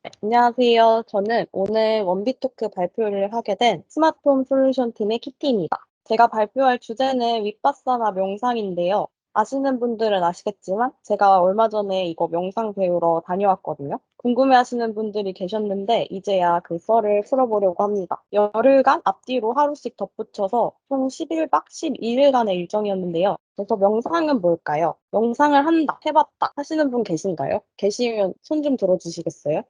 네, 안녕하세요. 저는 오늘 원비토크 발표를 하게 된 스마트홈 솔루션 팀의 키티입니다. 제가 발표할 주제는 윗바사나 명상인데요. 아시는 분들은 아시겠지만 제가 얼마 전에 이거 명상 배우러 다녀왔거든요. 궁금해하시는 분들이 계셨는데 이제야 그 썰을 풀어보려고 합니다. 열흘간 앞뒤로 하루씩 덧붙여서 총 11박 12일간의 일정이었는데요. 그래서 명상은 뭘까요? 명상을 한다, 해봤다 하시는 분 계신가요? 계시면 손 좀 들어주시겠어요?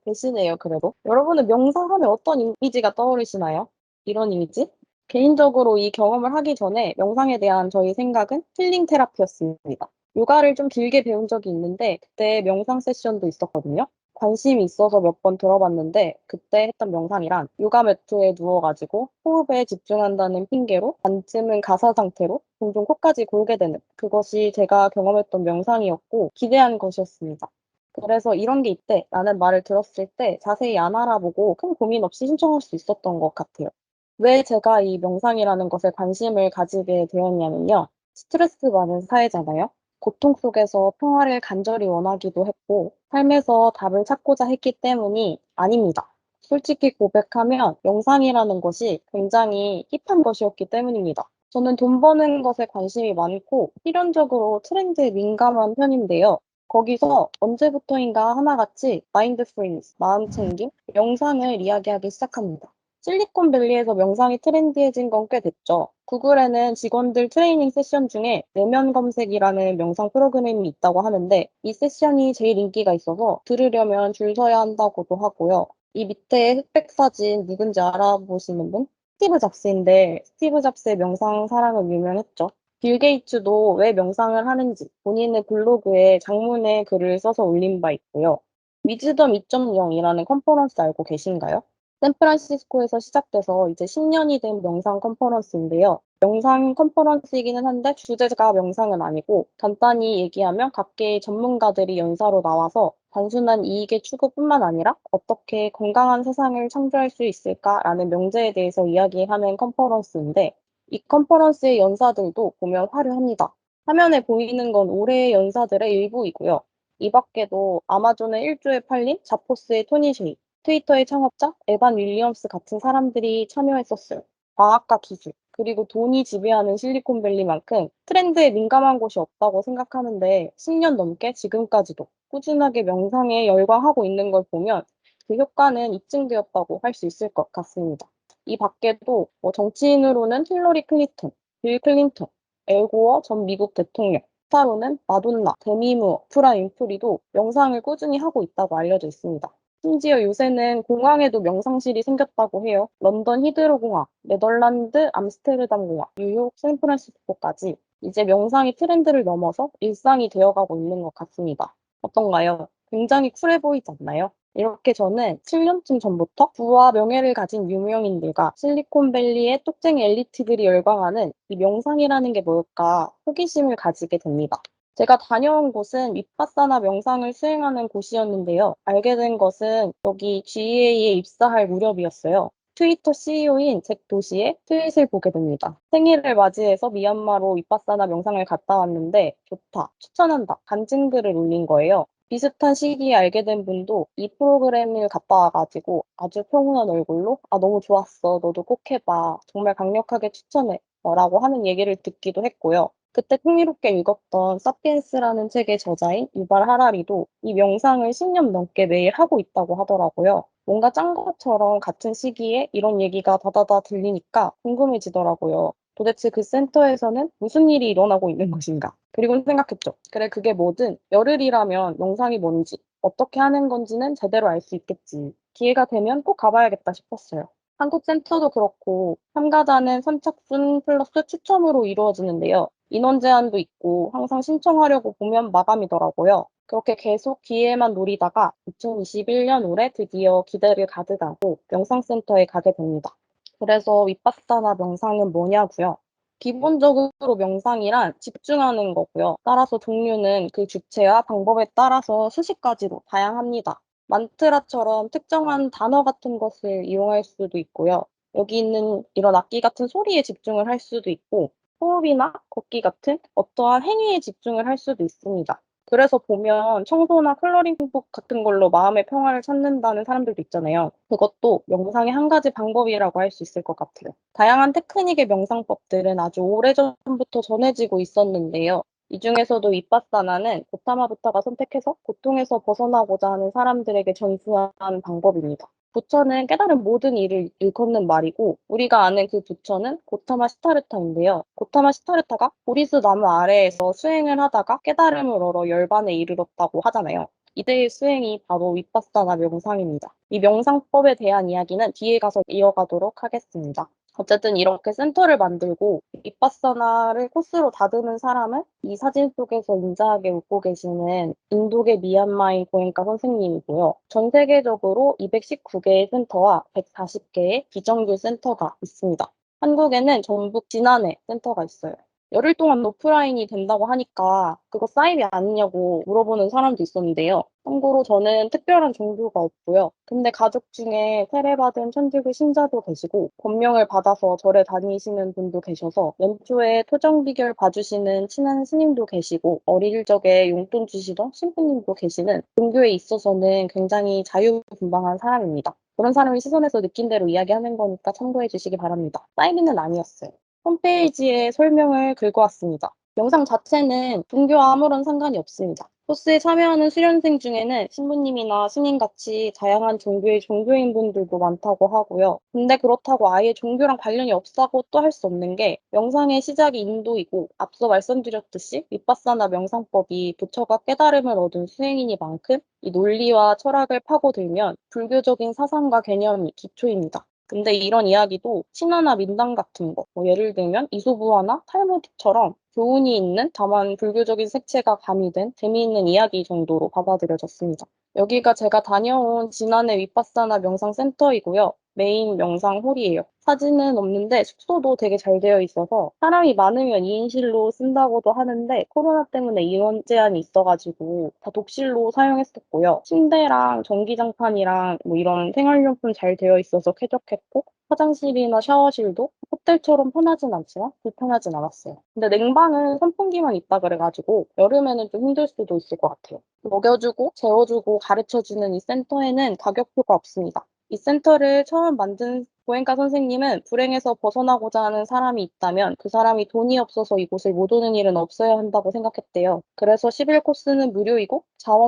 계시네요, 그래도. 여러분은 명상하면 어떤 이미지가 떠오르시나요? 이런 이미지? 개인적으로 이 경험을 하기 전에 명상에 대한 저희 생각은 힐링 테라피였습니다. 요가를 좀 길게 배운 적이 있는데, 그때 명상 세션도 있었거든요. 관심이 있어서 몇 번 들어봤는데, 그때 했던 명상이란 요가 매트에 누워가지고 호흡에 집중한다는 핑계로 반쯤은 가사 상태로 종종 코까지 골게 되는 그것이 제가 경험했던 명상이었고, 기대한 것이었습니다. 그래서 이런 게 있대 라는 말을 들었을 때 자세히 안 알아보고 큰 고민 없이 신청할 수 있었던 것 같아요. 왜 제가 이 명상이라는 것에 관심을 가지게 되었냐면요. 스트레스 많은 사회잖아요. 고통 속에서 평화를 간절히 원하기도 했고, 삶에서 답을 찾고자 했기 때문이 아닙니다. 솔직히 고백하면 명상이라는 것이 굉장히 힙한 것이었기 때문입니다. 저는 돈 버는 것에 관심이 많고, 필연적으로 트렌드에 민감한 편인데요. 거기서 언제부터인가 하나같이 마인드풀니스, 마음챙김, 명상을 이야기하기 시작합니다. 실리콘밸리에서 명상이 트렌디해진 건 꽤 됐죠. 구글에는 직원들 트레이닝 세션 중에 내면 검색이라는 명상 프로그램이 있다고 하는데 이 세션이 제일 인기가 있어서 들으려면 줄 서야 한다고도 하고요. 이 밑에 흑백 사진 누군지 알아보시는 분? 스티브 잡스인데 스티브 잡스의 명상 사랑은 유명했죠. 빌 게이츠도 왜 명상을 하는지 본인의 블로그에 장문의 글을 써서 올린 바 있고요. 위즈덤 2.0이라는 컨퍼런스 알고 계신가요? 샌프란시스코에서 시작돼서 이제 10년이 된 명상 컨퍼런스인데요. 명상 컨퍼런스이기는 한데 주제가 명상은 아니고 간단히 얘기하면 각계의 전문가들이 연사로 나와서 단순한 이익의 추구뿐만 아니라 어떻게 건강한 세상을 창조할 수 있을까라는 명제에 대해서 이야기하는 컨퍼런스인데 이 컨퍼런스의 연사들도 보면 화려합니다. 화면에 보이는 건 올해의 연사들의 일부이고요. 이 밖에도 아마존의 1조에 팔린 자포스의 토니 셰이, 트위터의 창업자 에반 윌리엄스 같은 사람들이 참여했었어요. 과학과 기술, 그리고 돈이 지배하는 실리콘밸리만큼 트렌드에 민감한 곳이 없다고 생각하는데 10년 넘게 지금까지도 꾸준하게 명상에 열광하고 있는 걸 보면 그 효과는 입증되었다고 할 수 있을 것 같습니다. 이 밖에도 뭐 정치인으로는 힐러리 클린턴, 빌 클린턴, 엘고어 전 미국 대통령, 스타로는 마돈나, 데미 무어, 프라 윈프리도 명상을 꾸준히 하고 있다고 알려져 있습니다. 심지어 요새는 공항에도 명상실이 생겼다고 해요. 런던 히드로 공항, 네덜란드 암스테르담 공항, 뉴욕 샌프란시스코까지 이제 명상이 트렌드를 넘어서 일상이 되어가고 있는 것 같습니다. 어떤가요? 굉장히 쿨해 보이지 않나요? 이렇게 저는 7년쯤 전부터 부와 명예를 가진 유명인들과 실리콘밸리의 똑쟁이 엘리트들이 열광하는 이 명상이라는 게 뭘까 호기심을 가지게 됩니다. 제가 다녀온 곳은 윗바사나 명상을 수행하는 곳이었는데요. 알게 된 것은 여기 GA에 입사할 무렵이었어요. 트위터 CEO인 잭 도시의 트윗을 보게 됩니다. 생일을 맞이해서 미얀마로 윗바사나 명상을 갔다 왔는데 좋다, 추천한다, 간증 글을 올린 거예요. 비슷한 시기에 알게 된 분도 이 프로그램을 갔다 와가지고 아주 평온한 얼굴로 너무 좋았어. 너도 꼭 해봐. 정말 강력하게 추천해. 라고 하는 얘기를 듣기도 했고요. 그때 흥미롭게 읽었던 사피엔스라는 책의 저자인 유발 하라리도 이 명상을 10년 넘게 매일 하고 있다고 하더라고요. 뭔가 짠 것처럼 같은 시기에 이런 얘기가 다다다 들리니까 궁금해지더라고요. 도대체 그 센터에서는 무슨 일이 일어나고 있는 것인가? 그리고 생각했죠. 그래, 그게 뭐든 열흘이라면 명상이 뭔지, 어떻게 하는 건지는 제대로 알 수 있겠지. 기회가 되면 꼭 가봐야겠다 싶었어요. 한국 센터도 그렇고 참가자는 선착순 플러스 추첨으로 이루어지는데요. 인원 제한도 있고 항상 신청하려고 보면 마감이더라고요. 그렇게 계속 기회만 노리다가 2021년 올해 드디어 기대를 가득 하고 명상센터에 가게 됩니다. 그래서 윗바사나 명상은 뭐냐고요? 기본적으로 명상이란 집중하는 거고요. 따라서 종류는 그 주체와 방법에 따라서 수십 가지로 다양합니다. 만트라처럼 특정한 단어 같은 것을 이용할 수도 있고요. 여기 있는 이런 악기 같은 소리에 집중을 할 수도 있고, 호흡이나 걷기 같은 어떠한 행위에 집중을 할 수도 있습니다. 그래서 보면 청소나 컬러링북 같은 걸로 마음의 평화를 찾는다는 사람들도 있잖아요. 그것도 명상의 한 가지 방법이라고 할 수 있을 것 같아요. 다양한 테크닉의 명상법들은 아주 오래전부터 전해지고 있었는데요. 이 중에서도 윗바사나는 고타마부타가 선택해서 고통에서 벗어나고자 하는 사람들에게 전수한 방법입니다. 부처는 깨달은 모든 일을 일컫는 말이고 우리가 아는 그 부처는 고타마 시타르타인데요. 고타마 시타르타가 보리수 나무 아래에서 수행을 하다가 깨달음을 얻어 열반에 이르렀다고 하잖아요. 이때의 수행이 바로 윗바사나 명상입니다. 이 명상법에 대한 이야기는 뒤에 가서 이어가도록 하겠습니다. 어쨌든 이렇게 센터를 만들고 윗바사나를 코스로 다듬은 사람은 이 사진 속에서 인자하게 웃고 계시는 인도계 미얀마인 고엔카 선생님이고요. 전 세계적으로 219개의 센터와 140개의 비정규 센터가 있습니다. 한국에는 전북 진안에 센터가 있어요. 열흘 동안 오프라인이 된다고 하니까 그거 사이비 아니냐고 물어보는 사람도 있었는데요. 참고로 저는 특별한 종교가 없고요. 근데 가족 중에 세례받은 천주교 신자도 계시고 권명을 받아서 절에 다니시는 분도 계셔서 연초에 토정 비결 봐주시는 친한 스님도 계시고 어릴 적에 용돈 주시던 신부님도 계시는 종교에 있어서는 굉장히 자유분방한 사람입니다. 그런 사람의 시선에서 느낀 대로 이야기하는 거니까 참고해 주시기 바랍니다. 사이비는 아니었어요. 홈페이지에 설명을 긁어왔습니다. 영상 자체는 종교와 아무런 상관이 없습니다. 코스에 참여하는 수련생 중에는 신부님이나 스님같이 다양한 종교의 종교인분들도 많다고 하고요. 근데 그렇다고 아예 종교랑 관련이 없다고 또 할 수 없는 게 명상의 시작이 인도이고 앞서 말씀드렸듯이 윗바사나 명상법이 부처가 깨달음을 얻은 수행이니만큼 이 논리와 철학을 파고들면 불교적인 사상과 개념이 기초입니다. 근데 이런 이야기도 신화나 민담 같은 거, 뭐 예를 들면 이소부화나 탈무드처럼 교훈이 있는 다만 불교적인 색채가 가미된 재미있는 이야기 정도로 받아들여졌습니다. 여기가 제가 다녀온 진안의 윗바사나 명상센터이고요. 메인 명상홀이에요. 사진은 없는데 숙소도 되게 잘 되어 있어서 사람이 많으면 2인실로 쓴다고도 하는데 코로나 때문에 인원 제한이 있어가지고 다 독실로 사용했었고요. 침대랑 전기장판이랑 뭐 이런 생활용품 잘 되어 있어서 쾌적했고 화장실이나 샤워실도 호텔처럼 편하진 않지만 불편하진 않았어요. 근데 냉방은 선풍기만 있다 그래가지고 여름에는 좀 힘들 수도 있을 것 같아요. 먹여주고 재워주고 가르쳐주는 이 센터에는 가격표가 없습니다. 이 센터를 처음 만든 고엔카 선생님은 불행에서 벗어나고자 하는 사람이 있다면 그 사람이 돈이 없어서 이곳을 못 오는 일은 없어야 한다고 생각했대요. 그래서 11코스는 무료이고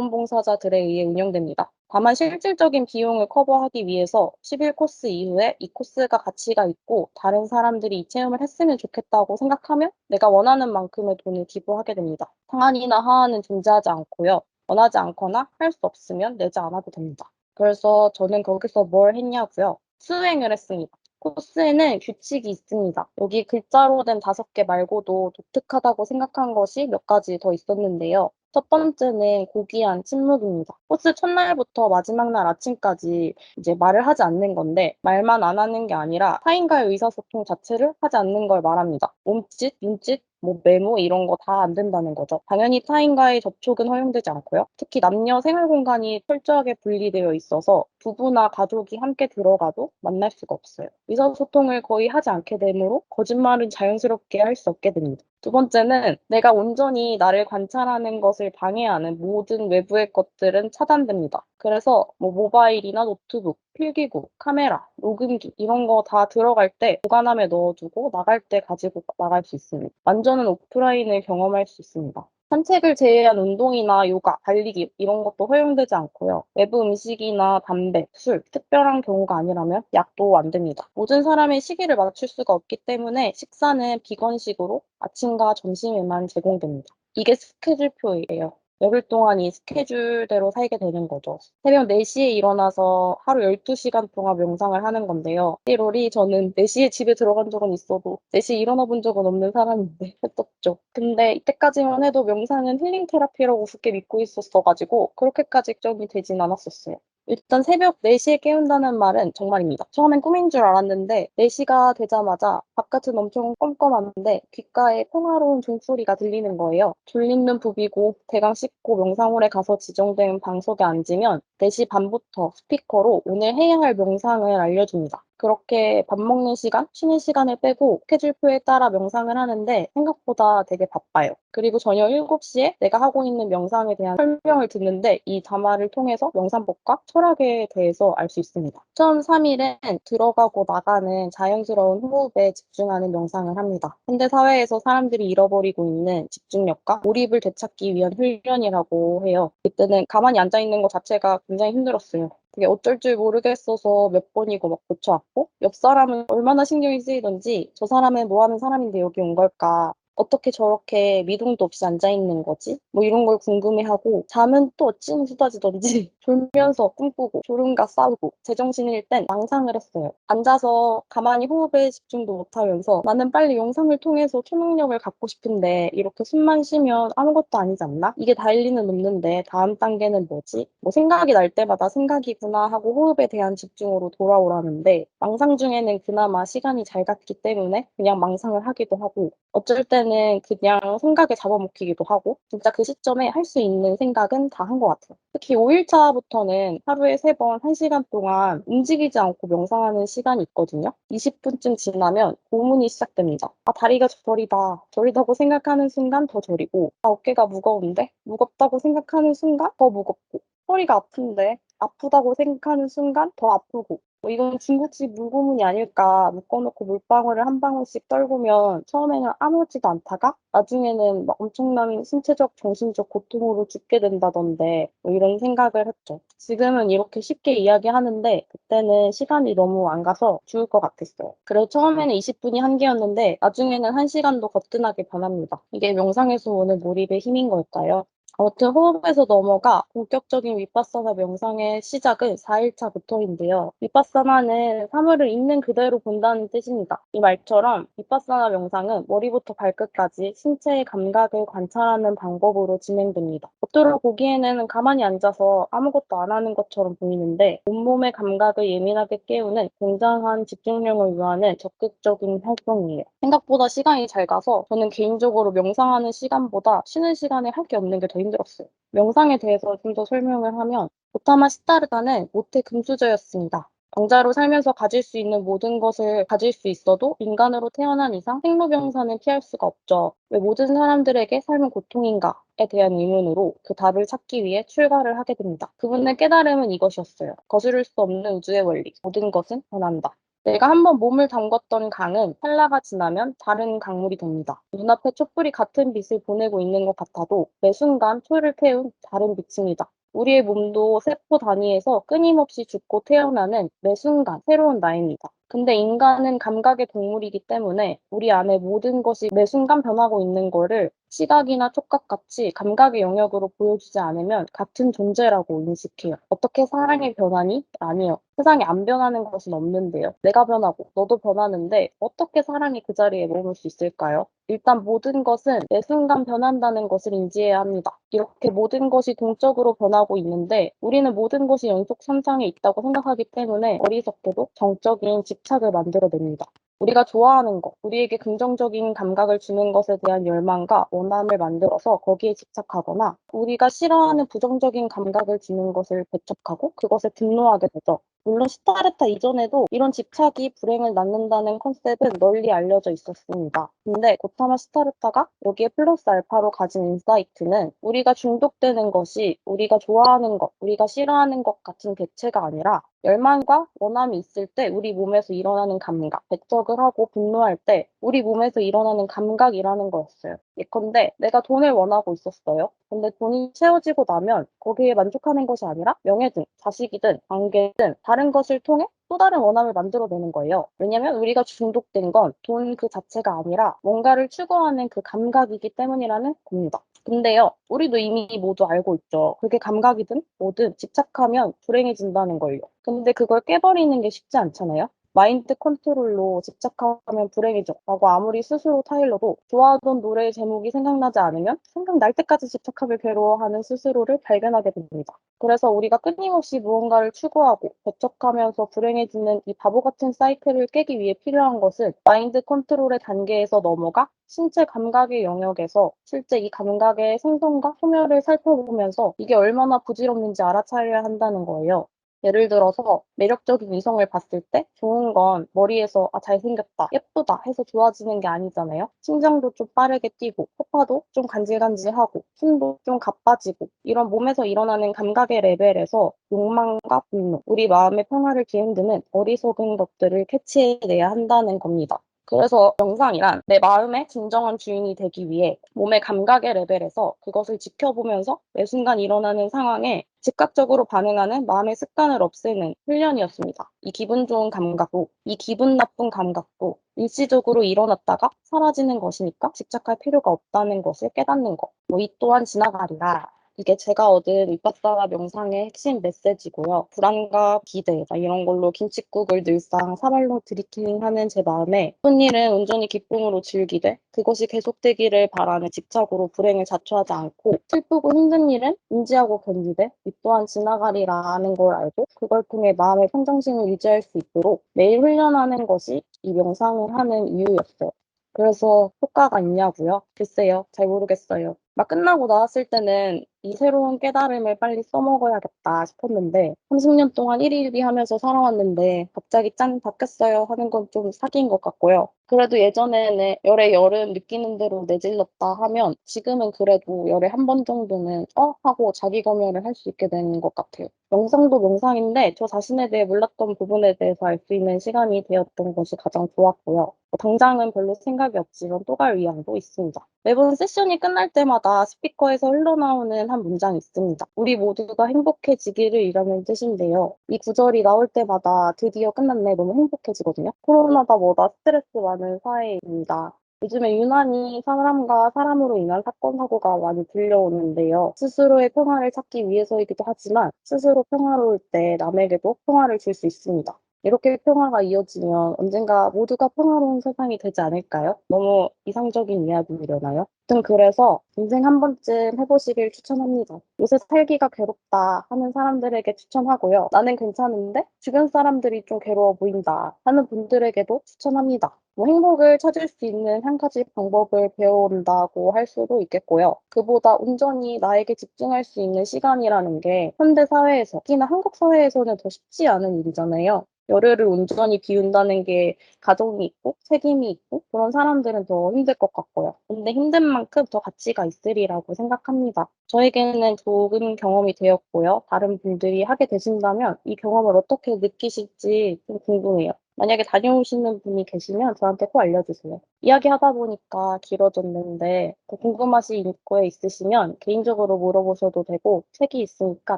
자원봉사자들에 의해 운영됩니다. 다만 실질적인 비용을 커버하기 위해서 11코스 이후에 이 코스가 가치가 있고 다른 사람들이 이 체험을 했으면 좋겠다고 생각하면 내가 원하는 만큼의 돈을 기부하게 됩니다. 상한이나 하한은 존재하지 않고요. 원하지 않거나 할 수 없으면 내지 않아도 됩니다. 그래서 저는 거기서 뭘 했냐고요? 수행을 했습니다. 코스에는 규칙이 있습니다. 여기 글자로 된 5개 말고도 독특하다고 생각한 것이 몇 가지 더 있었는데요. 첫 번째는 고귀한 침묵입니다. 코스 첫날부터 마지막 날 아침까지 이제 말을 하지 않는 건데 말만 안 하는 게 아니라 타인과의 의사소통 자체를 하지 않는 걸 말합니다. 몸짓, 눈짓, 뭐 메모 이런 거 다 안 된다는 거죠. 당연히 타인과의 접촉은 허용되지 않고요. 특히 남녀 생활 공간이 철저하게 분리되어 있어서 부부나 가족이 함께 들어가도 만날 수가 없어요. 의사소통을 거의 하지 않게 되므로 거짓말은 자연스럽게 할 수 없게 됩니다. 두 번째는 내가 온전히 나를 관찰하는 것을 방해하는 모든 외부의 것들은 차단됩니다. 그래서 뭐 모바일이나 노트북, 필기구, 카메라, 녹음기 이런 거 다 들어갈 때 보관함에 넣어두고 나갈 때 가지고 나갈 수 있습니다. 완전한 오프라인을 경험할 수 있습니다. 산책을 제외한 운동이나 요가, 달리기 이런 것도 허용되지 않고요. 외부 음식이나 담배, 술, 특별한 경우가 아니라면 약도 안 됩니다. 모든 사람의 시기를 맞출 수가 없기 때문에 식사는 비건식으로 아침과 점심에만 제공됩니다. 이게 스케줄표예요. 열흘 동안 이 스케줄대로 살게 되는 거죠. 새벽 4시에 일어나서 하루 12시간 동안 명상을 하는 건데요. 1월이 저는 4시에 집에 들어간 적은 있어도 4시에 일어나 본 적은 없는 사람인데 했었죠. 근데 이때까지만 해도 명상은 힐링 테라피라고 굳게 믿고 있었어가지고 그렇게까지 걱정이 되진 않았었어요. 일단 새벽 4시에 깨운다는 말은 정말입니다. 처음엔 꿈인 줄 알았는데 4시가 되자마자 바깥은 엄청 껌껌한데 귓가에 평화로운 종소리가 들리는 거예요. 졸린 눈 부비고 대강 씻고 명상홀에 가서 지정된 방석에 앉으면 4시 반부터 스피커로 오늘 해야 할 명상을 알려줍니다. 그렇게 밥 먹는 시간, 쉬는 시간을 빼고 스케줄표에 따라 명상을 하는데 생각보다 되게 바빠요. 그리고 저녁 7시에 내가 하고 있는 명상에 대한 설명을 듣는데 이 자막을 통해서 명상법과 철학에 대해서 알 수 있습니다. 처음 3일은 들어가고 나가는 자연스러운 호흡에 집중하는 명상을 합니다. 현대 사회에서 사람들이 잃어버리고 있는 집중력과 몰입을 되찾기 위한 훈련이라고 해요. 그때는 가만히 앉아 있는 것 자체가 굉장히 힘들었어요. 그게 어쩔 줄 모르겠어서 몇 번이고 막 고쳐왔고, 옆 사람은 얼마나 신경이 쓰이던지, 저 사람은 뭐 하는 사람인데 여기 온 걸까? 어떻게 저렇게 미동도 없이 앉아있는 거지? 뭐 이런 걸 궁금해하고, 잠은 또 어찌나 쏟아지던지, 졸면서 꿈꾸고, 졸음과 싸우고, 제정신일 땐 망상을 했어요. 앉아서 가만히 호흡에 집중도 못하면서, 나는 빨리 영상을 통해서 초능력을 갖고 싶은데, 이렇게 숨만 쉬면 아무것도 아니지 않나? 이게 다 일리는 없는데, 다음 단계는 뭐지? 뭐 생각이 날 때마다 생각이구나 하고 호흡에 대한 집중으로 돌아오라는데, 망상 중에는 그나마 시간이 잘 갔기 때문에 그냥 망상을 하기도 하고, 어쩔 때는 그냥 생각에 잡아먹히기도 하고, 진짜 그 시점에 할 수 있는 생각은 다 한 것 같아요. 특히 5일차부터는 하루에 3번 1시간 동안 움직이지 않고 명상하는 시간이 있거든요. 20분쯤 지나면 고문이 시작됩니다. 아, 다리가 저리다. 저리다고 생각하는 순간 더 저리고, 아, 어깨가 무거운데? 무겁다고 생각하는 순간 더 무겁고, 허리가 아픈데? 아프다고 생각하는 순간 더 아프고, 뭐 이건 중국식 물고문이 아닐까. 묶어놓고 물방울을 한 방울씩 떨구면 처음에는 아무렇지도 않다가 나중에는 막 엄청난 신체적, 정신적 고통으로 죽게 된다던데 뭐 이런 생각을 했죠. 지금은 이렇게 쉽게 이야기하는데 그때는 시간이 너무 안 가서 죽을 것 같았어요. 그래서 처음에는 20분이 한계였는데 나중에는 1시간도 거뜬하게 변합니다. 이게 명상에서 오는 몰입의 힘인 걸까요? 아무튼 호흡에서 넘어가 본격적인 윗바사나 명상의 시작은 4일차부터인데요. 윗바사나는 사물을 있는 그대로 본다는 뜻입니다. 이 말처럼 윗바사나 명상은 머리부터 발끝까지 신체의 감각을 관찰하는 방법으로 진행됩니다. 겉으로 보기에는 가만히 앉아서 아무것도 안 하는 것처럼 보이는데 온몸의 감각을 예민하게 깨우는 굉장한 집중력을 요하는 적극적인 활동이에요. 생각보다 시간이 잘 가서 저는 개인적으로 명상하는 시간보다 쉬는 시간에 할 게 없는 게 더 힘들었어요. 명상에 대해서 좀 더 설명을 하면 고타마 시타르다는 모태 금수저였습니다. 왕자로 살면서 가질 수 있는 모든 것을 가질 수 있어도 인간으로 태어난 이상 생로병사는 피할 수가 없죠. 왜 모든 사람들에게 삶은 고통인가에 대한 의문으로 그 답을 찾기 위해 출가를 하게 됩니다. 그분의 깨달음은 이것이었어요. 거스를 수 없는 우주의 원리. 모든 것은 변한다. 내가 한번 몸을 담궜던 강은 한라가 지나면 다른 강물이 됩니다. 눈앞에 촛불이 같은 빛을 보내고 있는 것 같아도 매 순간 초를 태운 다른 빛입니다. 우리의 몸도 세포 단위에서 끊임없이 죽고 태어나는 매 순간 새로운 나입니다. 근데 인간은 감각의 동물이기 때문에 우리 안에 모든 것이 매 순간 변하고 있는 거를 시각이나 촉각같이 감각의 영역으로 보여주지 않으면 같은 존재라고 인식해요. 어떻게 사랑이 변하니? 아니요. 세상에 안 변하는 것은 없는데요. 내가 변하고 너도 변하는데 어떻게 사랑이 그 자리에 머물 수 있을까요? 일단 모든 것은 매 순간 변한다는 것을 인지해야 합니다. 이렇게 모든 것이 동적으로 변하고 있는데 우리는 모든 것이 연속선상에 있다고 생각하기 때문에 어리석게도 정적인 집착을 만들어냅니다. 우리가 좋아하는 것, 우리에게 긍정적인 감각을 주는 것에 대한 열망과 원함을 만들어서 거기에 집착하거나 우리가 싫어하는 부정적인 감각을 주는 것을 배척하고 그것에 분노하게 되죠. 물론 시타르타 이전에도 이런 집착이 불행을 낳는다는 컨셉은 널리 알려져 있었습니다. 근데 고타마 시타르타가 여기에 플러스 알파로 가진 인사이트는 우리가 중독되는 것이 우리가 좋아하는 것, 우리가 싫어하는 것 같은 객체가 아니라 열망과 원함이 있을 때 우리 몸에서 일어나는 감각, 배척을 하고 분노할 때 우리 몸에서 일어나는 감각이라는 거였어요. 예컨대 내가 돈을 원하고 있었어요. 근데 돈이 채워지고 나면 거기에 만족하는 것이 아니라 명예든, 자식이든, 관계든 다른 것을 통해 또 다른 원함을 만들어내는 거예요. 왜냐면 우리가 중독된 건 돈 그 자체가 아니라 뭔가를 추구하는 그 감각이기 때문이라는 겁니다. 근데요, 우리도 이미 모두 알고 있죠. 그게 감각이든 뭐든 집착하면 불행해진다는 걸요. 근데 그걸 깨버리는 게 쉽지 않잖아요. 마인드 컨트롤로 집착하면 불행해져 라고 아무리 스스로 타일러도 좋아하던 노래의 제목이 생각나지 않으면 생각날 때까지 집착하며 괴로워하는 스스로를 발견하게 됩니다. 그래서 우리가 끊임없이 무언가를 추구하고 배척하면서 불행해지는 이 바보 같은 사이클을 깨기 위해 필요한 것은 마인드 컨트롤의 단계에서 넘어가 신체 감각의 영역에서 실제 이 감각의 생성과 소멸을 살펴보면서 이게 얼마나 부질없는지 알아차려야 한다는 거예요. 예를 들어서 매력적인 이성을 봤을 때 좋은 건 머리에서 아, 잘생겼다, 예쁘다 해서 좋아지는 게 아니잖아요. 심장도 좀 빠르게 뛰고, 호파도 좀 간질간질하고, 숨도 좀 가빠지고, 이런 몸에서 일어나는 감각의 레벨에서 욕망과 분노, 우리 마음의 평화를 뒤흔드는 어리석은 것들을 캐치해내야 한다는 겁니다. 그래서 명상이란 내 마음의 진정한 주인이 되기 위해 몸의 감각의 레벨에서 그것을 지켜보면서 매 순간 일어나는 상황에 즉각적으로 반응하는 마음의 습관을 없애는 훈련이었습니다. 이 기분 좋은 감각도, 이 기분 나쁜 감각도 일시적으로 일어났다가 사라지는 것이니까 집착할 필요가 없다는 것을 깨닫는 것. 이 또한 지나가리라. 이게 제가 얻은 윗바사나 명상의 핵심 메시지고요. 불안과 기대 이런 걸로 김칫국을 늘상 사발로 드리킹하는 제 마음에 나쁜 일은 온전히 기쁨으로 즐기되 그것이 계속되기를 바라는 집착으로 불행을 자초하지 않고 슬프고 힘든 일은 인지하고 견디되 이 또한 지나가리라 하는 걸 알고 그걸 통해 마음의 평정심을 유지할 수 있도록 매일 훈련하는 것이 이 명상을 하는 이유였어요. 그래서 효과가 있냐고요? 글쎄요, 잘 모르겠어요. 막 끝나고 나왔을 때는 이 새로운 깨달음을 빨리 써먹어야겠다 싶었는데 30년 동안 일일이 하면서 살아왔는데 갑자기 짠 바뀌었어요 하는 건 좀 사기인 것 같고요. 그래도 예전에는 열에 열은 느끼는 대로 내질렀다 하면 지금은 그래도 열에 한 번 정도는 하고 자기 검열을 할 수 있게 되는 것 같아요. 명상도 명상인데 저 자신에 대해 몰랐던 부분에 대해서 알 수 있는 시간이 되었던 것이 가장 좋았고요. 당장은 별로 생각이 없지만 또 갈 의향도 있습니다. 매번 세션이 끝날 때마다 스피커에서 흘러나오는 한 문장이 있습니다. 우리 모두가 행복해지기를 이라는 뜻인데요. 이 구절이 나올 때마다 드디어 끝났네, 너무 행복해지거든요. 코로나가 뭐다 스트레스 많은 사회입니다. 요즘에 유난히 사람과 사람으로 인한 사건, 사고가 많이 들려오는데요. 스스로의 평화를 찾기 위해서이기도 하지만 스스로 평화로울 때 남에게도 평화를 줄 수 있습니다. 이렇게 평화가 이어지면 언젠가 모두가 평화로운 세상이 되지 않을까요? 너무 이상적인 이야기이려나요? 아무튼 그래서 인생 한 번쯤 해보시길 추천합니다. 요새 살기가 괴롭다 하는 사람들에게 추천하고요. 나는 괜찮은데 주변 사람들이 좀 괴로워 보인다 하는 분들에게도 추천합니다. 행복을 찾을 수 있는 한 가지 방법을 배워온다고 할 수도 있겠고요. 그보다 온전히 나에게 집중할 수 있는 시간이라는 게 현대 사회에서, 특히나 한국 사회에서는 더 쉽지 않은 일이잖아요. 열흘을 온전히 비운다는 게 가정이 있고 책임이 있고 그런 사람들은 더 힘들 것 같고요. 근데 힘든 만큼 더 가치가 있으리라고 생각합니다. 저에게는 좋은 경험이 되었고요. 다른 분들이 하게 되신다면 이 경험을 어떻게 느끼실지 좀 궁금해요. 만약에 다녀오시는 분이 계시면 저한테 꼭 알려주세요. 이야기하다 보니까 길어졌는데 더 궁금하신 거 있으시면 개인적으로 물어보셔도 되고 책이 있으니까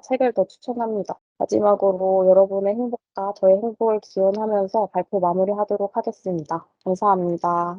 책을 더 추천합니다. 마지막으로 여러분의 행복과 저의 행복을 기원하면서 발표 마무리하도록 하겠습니다. 감사합니다.